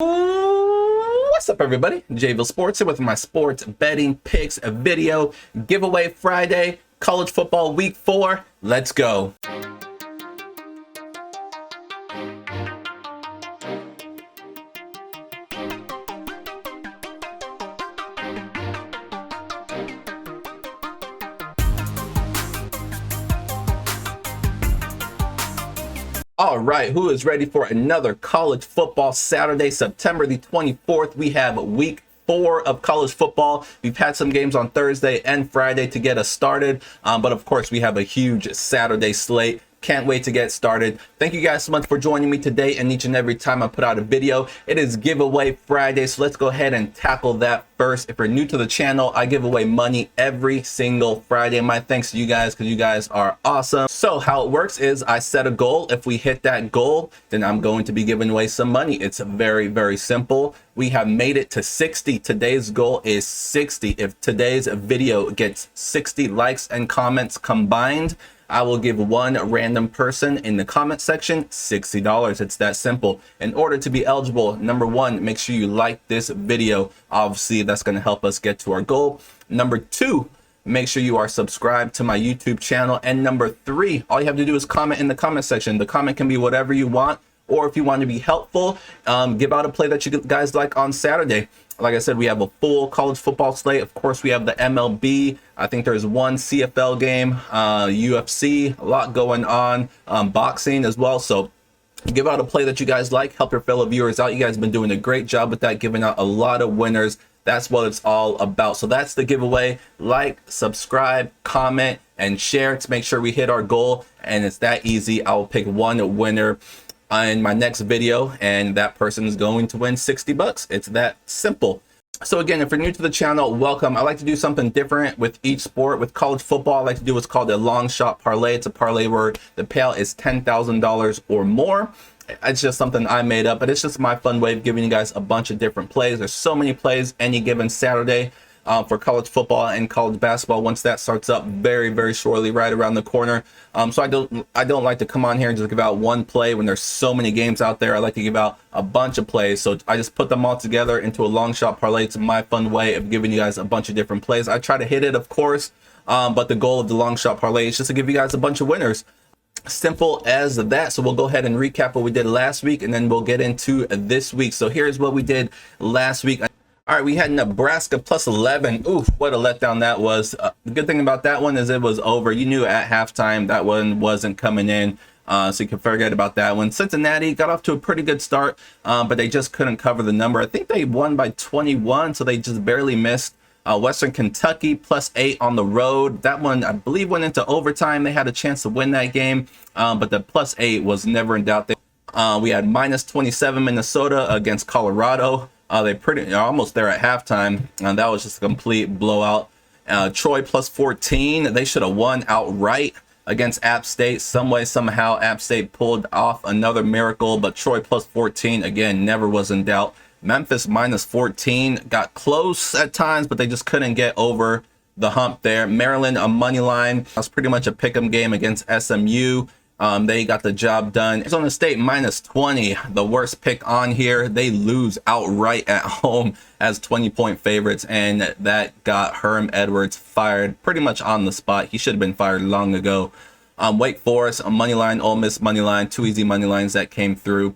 What's up, everybody? Jayville Sports here with my sports betting picks video giveaway Friday, college football week 4. Let's go. All right, who is ready for another college football Saturday, September the 24th? We have week 4 of college football. We've had some games on Thursday and Friday to get us started, but of course we have a huge Saturday slate. Can't wait to get started. Thank you guys so much for joining me today, and each and every time I put out a video. It is giveaway Friday, so let's go ahead and tackle that first. If you're new to the channel, I give away money every single Friday. My thanks to you guys, because you guys are awesome. So how it works is I set a goal. If we hit that goal, then I'm going to be giving away some money. It's very, very simple. We have made it to 60. Today's goal is 60. If today's video gets 60 likes and comments combined, I will give one random person in the comment section $60. It's that simple. In order to be eligible, number 1, make sure you like this video. Obviously, that's going to help us get to our goal. Number 2, make sure you are subscribed to my YouTube channel. And number 3, all you have to do is comment in the comment section. The comment can be whatever you want, or if you want to be helpful, give out a play that you guys like on Saturday. Like I said, we have a full college football slate. Of course, we have the MLB. I think there's one CFL game, UFC, a lot going on, boxing as well. So give out a play that you guys like. Help your fellow viewers out. You guys have been doing a great job with that, giving out a lot of winners. That's what it's all about. So that's the giveaway. Like, subscribe, comment, and share to make sure we hit our goal. And it's that easy. I will pick one winner in my next video, and that person is going to win $60. It's that simple. So again, if you're new to the channel, welcome. I like to do something different with each sport. With college football, I like to do what's called a long shot parlay. It's a parlay where the payout is $10,000 or more. It's just something I made up, but it's just my fun way of giving you guys a bunch of different plays. There's so many plays any given Saturday for college football and college basketball. Once that starts up very, very shortly, right around the corner. So I don't like to come on here and just give out one play when there's so many games out there. I like to give out a bunch of plays. So I just put them all together into a long shot parlay. It's my fun way of giving you guys a bunch of different plays. I try to hit it, of course, but the goal of the long shot parlay is just to give you guys a bunch of winners. Simple as that. So we'll go ahead and recap what we did last week, and then we'll get into this week. So here's what we did last week. All right, we had Nebraska plus 11. Oof, what a letdown that was. The good thing about that one is it was over. You knew at halftime that one wasn't coming in, so you can forget about that one. Cincinnati got off to a pretty good start, but they just couldn't cover the number. I think they won by 21, so they just barely missed. Western Kentucky plus 8 on the road. That one, I believe, went into overtime. They had a chance to win that game, but the plus 8 was never in doubt. We had minus 27 Minnesota against Colorado. They're almost there at halftime, and that was just a complete blowout. Troy plus 14. They should have won outright against App State. Some way, somehow, App State pulled off another miracle, but Troy plus 14, again, never was in doubt. Memphis minus 14. Got close at times, but they just couldn't get over the hump there. Maryland, a money line. That's pretty much a pick'em game against SMU. They got the job done. Arizona State minus 20, the worst pick on here. They lose outright at home as 20-point favorites, and that got Herm Edwards fired pretty much on the spot. He should have been fired long ago. Wake Forest, a money line, Ole Miss money line, 2 easy money lines that came through.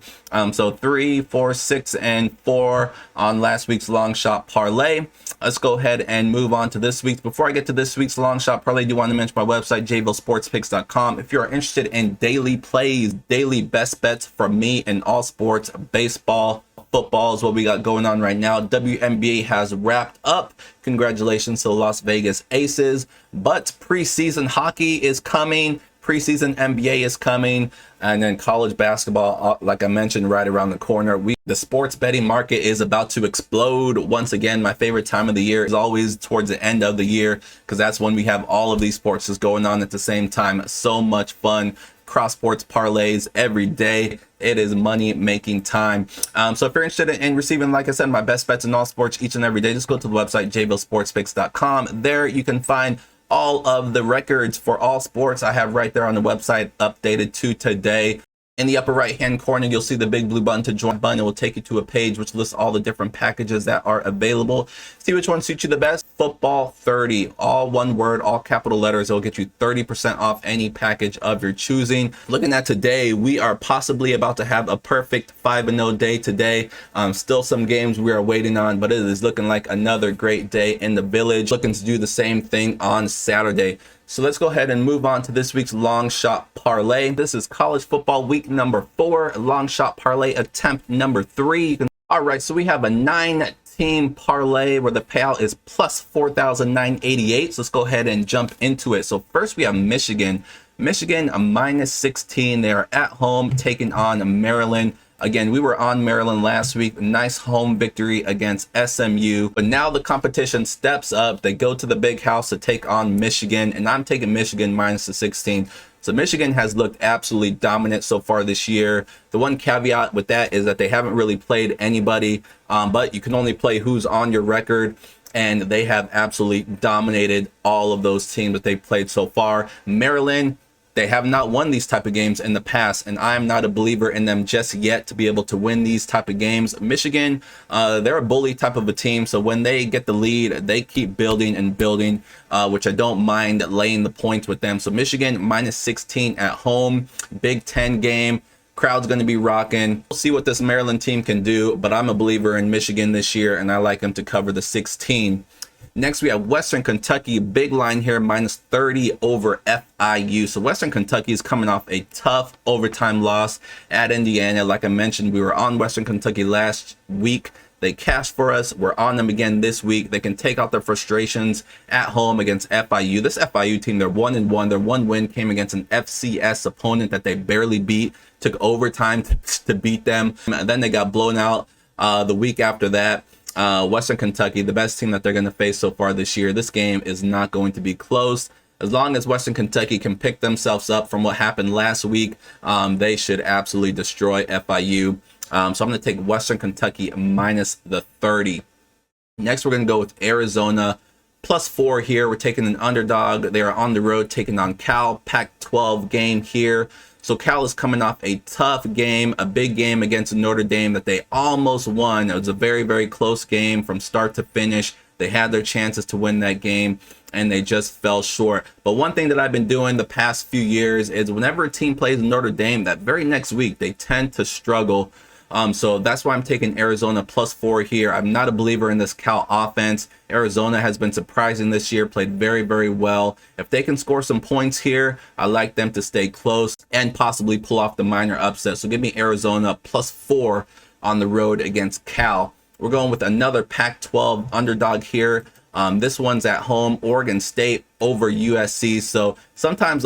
So 3, 4, 6, and 4 on last week's long shot parlay. Let's go ahead and move on to this week's. Before I get to this week's long shot parlay, I do want to mention my website, jayvillesportspicks.com. If you're interested in daily plays, daily best bets from me in all sports, baseball, football is what we got going on right now. WNBA has wrapped up. Congratulations to the Las Vegas Aces. But preseason hockey is coming. Preseason NBA is coming, and then college basketball, like I mentioned, right around the corner. The sports betting market is about to explode once again. My favorite time of the year is always towards the end of the year, because that's when we have all of these sports just going on at the same time. So much fun. Cross sports parlays every day. It is money making time. So if you're interested in receiving, like I said, my best bets in all sports each and every day, just go to the website jayvillesportspicks.com. There you can find all of the records for all sports I have right there on the website, updated to today. In the upper right hand corner, you'll see the big blue button to join button. It will take you to a page which lists all the different packages that are available. See which one suits you the best. Football 30, all one word, all capital letters. It'll get you 30% off any package of your choosing. Looking at today, we are possibly about to have a perfect 5-0 day today. Still some games we are waiting on, but it is looking like another great day in the village. Looking to do the same thing on Saturday. So let's go ahead and move on to this week's long shot parlay. This is college football week number 4, long shot parlay attempt number 3. All right, so we have a 9-team parlay where the payout is plus 4,988. So let's go ahead and jump into it. So first we have Michigan. Michigan a -16. They are at home taking on Maryland. Again, we were on Maryland last week. Nice home victory against SMU. But now the competition steps up. They go to the big house to take on Michigan. And I'm taking Michigan minus the 16. So Michigan has looked absolutely dominant so far this year. The one caveat with that is that they haven't really played anybody. But you can only play who's on your record. And they have absolutely dominated all of those teams that they've played so far. Maryland, they have not won these type of games in the past, and I'm not a believer in them just yet to be able to win these type of games. Michigan, they're a bully type of a team, so when they get the lead, they keep building and building, which I don't mind laying the points with them. So Michigan minus 16 at home, Big Ten game. Crowd's going to be rocking. We'll see what this Maryland team can do, but I'm a believer in Michigan this year, and I like them to cover the 16. Next, we have Western Kentucky, big line here, minus 30 over FIU. So Western Kentucky is coming off a tough overtime loss at Indiana. Like I mentioned, we were on Western Kentucky last week. They cashed for us. We're on them again this week. They can take out their frustrations at home against FIU. This FIU team, they're 1-1. Their one win came against an FCS opponent that they barely beat. Took overtime to beat them. And then they got blown out the week after that. Western Kentucky, the best team that they're going to face so far this year. This game is not going to be close. As long as Western Kentucky can pick themselves up from what happened last week, they should absolutely destroy FIU. So I'm going to take Western Kentucky minus the 30. Next, we're going to go with Arizona plus 4 here. We're taking an underdog. They are on the road taking on Cal. Pac-12 game here. So Cal is coming off a tough game, a big game against Notre Dame that they almost won. It was a very, very close game from start to finish. They had their chances to win that game, and they just fell short. But one thing that I've been doing the past few years is whenever a team plays Notre Dame, that very next week, they tend to struggle. So that's why I'm taking Arizona plus 4 here. I'm not a believer in this Cal offense. Arizona has been surprising this year, played very, very well. If they can score some points here, I like them to stay close and possibly pull off the minor upset. So give me Arizona plus 4 on the road against Cal. We're going with another Pac-12 underdog here. This one's at home, Oregon State over USC. So sometimes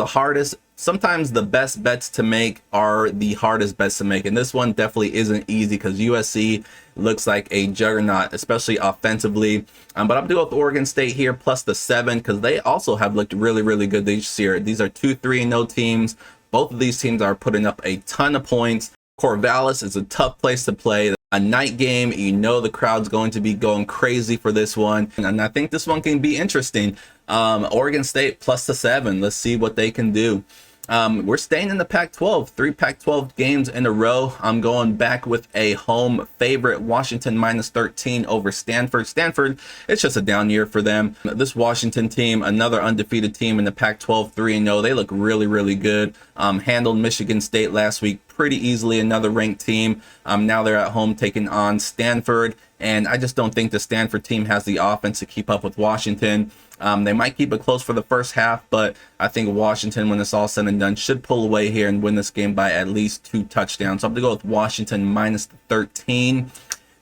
the best bets to make are the hardest bets to make. And this one definitely isn't easy because USC looks like a juggernaut, especially offensively. But I'm going to go with Oregon State here plus the 7 because they also have looked really, really good this year. These are 2 3-0 teams. Both of these teams are putting up a ton of points. Corvallis is a tough place to play. A night game, you know the crowd's going to be going crazy for this one. And I think this one can be interesting. Oregon State plus the 7. Let's see what they can do. We're staying in the Pac-12, 3 Pac-12 games in a row. I'm going back with a home favorite, Washington minus 13 over Stanford. Stanford, it's just a down year for them. This Washington team, another undefeated team in the Pac-12, 3-0. They look really, really good. Handled Michigan State last week pretty easily, another ranked team. Now they're at home taking on Stanford. And I just don't think the Stanford team has the offense to keep up with Washington. They might keep it close for the first half, but I think Washington, when it's all said and done, should pull away here and win this game by at least 2 touchdowns. So I'm going to go with Washington minus 13.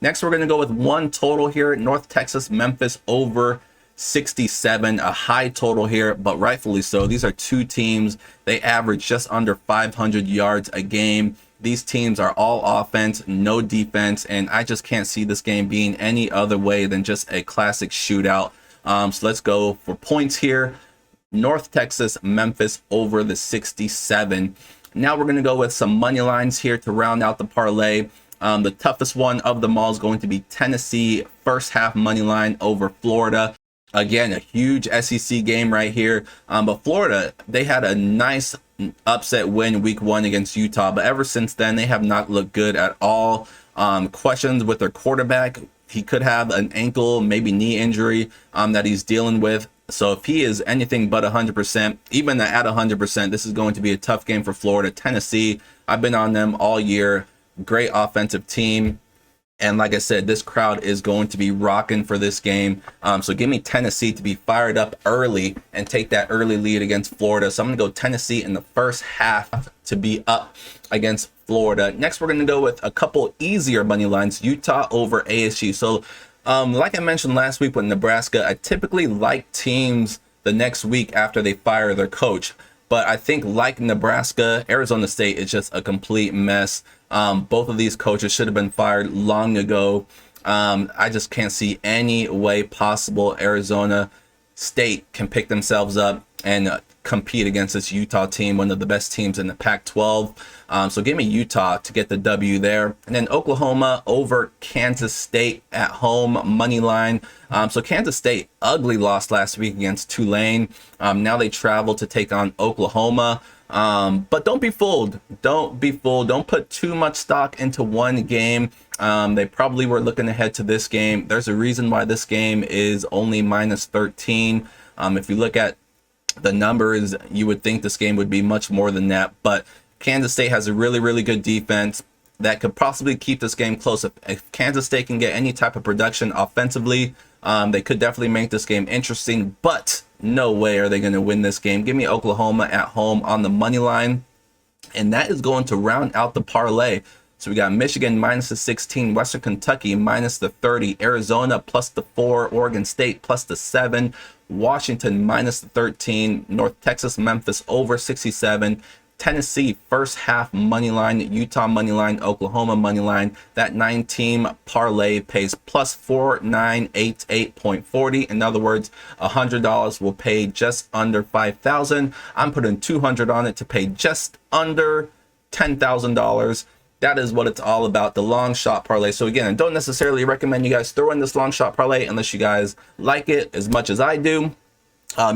Next, we're going to go with one total here. North Texas, Memphis over 67, a high total here, but rightfully so. These are 2 teams. They average just under 500 yards a game. These teams are all offense, no defense, and I just can't see this game being any other way than just a classic shootout. So let's go for points here. North Texas, Memphis over the 67. Now we're going to go with some money lines here to round out the parlay. The toughest one of them all is going to be Tennessee first half money line over Florida. Again, a huge SEC game right here. But Florida, they had a nice upset win week 1 against Utah, but ever since then they have not looked good at all. Questions with their quarterback. He could have an ankle, maybe knee injury that he's dealing with. So if he is anything but 100%, even at 100%, this is going to be a tough game for Florida. Tennessee, I've been on them all year. Great offensive team. And like I said, this crowd is going to be rocking for this game. So give me Tennessee to be fired up early and take that early lead against Florida. So I'm going to go Tennessee in the first half to be up against Florida. Next, we're going to go with a couple easier money lines. Utah over ASU. So like I mentioned last week with Nebraska, I typically like teams the next week after they fire their coach. But I think like Nebraska, Arizona State is just a complete mess. Both of these coaches should have been fired long ago. I just can't see any way possible Arizona State can pick themselves up and compete against this Utah team, one of the best teams in the Pac-12. So give me Utah to get the W there. And then Oklahoma over Kansas State at home, money line. So Kansas State, ugly loss last week against Tulane. Now they travel to take on Oklahoma. But don't be fooled. Don't be fooled. Don't put too much stock into one game. They probably were looking ahead to this game. There's a reason why this game is only -13. If you look at the numbers, you would think this game would be much more than that. But Kansas State has a really, really good defense that could possibly keep this game close. If Kansas State can get any type of production offensively, they could definitely make this game interesting. But no way are they going to win this game. Give me Oklahoma at home on the money line. And that is going to round out the parlay. So we got Michigan -16, Western Kentucky -30, Arizona +4, Oregon State +7, Washington -13, North Texas, Memphis over 67, Tennessee first half money line, Utah money line, Oklahoma money line. That 9-team parlay pays +4988.40. In other words, $100 will pay just under $5,000. I'm putting $200 on it to pay just under $10,000. That is what it's all about, the long shot parlay. So again, I don't necessarily recommend you guys throw in this long shot parlay unless you guys like it as much as I do.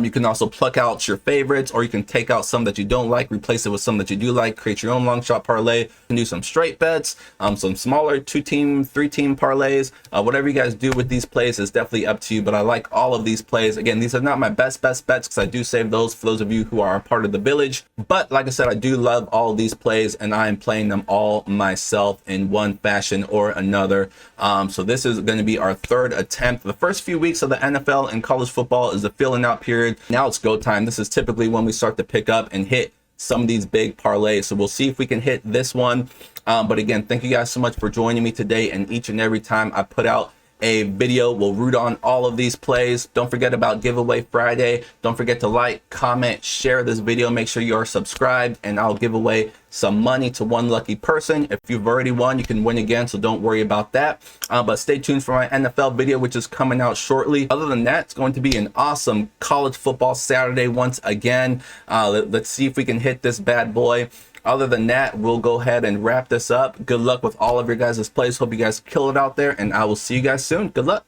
You can also pluck out your favorites, or you can take out some that you don't like, replace it with some that you do like, create your own long shot parlay. You can do some straight bets, some smaller 2-team, 3-team parlays. Whatever you guys do with these plays is definitely up to you, but I like all of these plays. Again, these are not my best bets because I do save those for those of you who are a part of the village. But like I said, I do love all of these plays, and I am playing them all myself in one fashion or another. So this is going to be our third attempt. The first few weeks of the NFL and college football is the filling out period. Now it's go time. This is typically when we start to pick up and hit some of these big parlays. So we'll see if we can hit this one. But again, thank you guys so much for joining me today. And each and every time I put out a video, we'll root on all of these plays. Don't forget about giveaway Friday. Don't forget to like, comment, share this video. Make sure you are subscribed, and I'll give away some money to one lucky person. If you've already won, you can win again, so don't worry about that. But stay tuned for my NFL video, which is coming out shortly. Other than that, it's going to be an awesome college football Saturday once again. Let's see if we can hit this bad boy. Other than that, we'll go ahead and wrap this up. Good luck with all of your guys' plays. Hope you guys kill it out there, and I will see you guys soon. Good luck.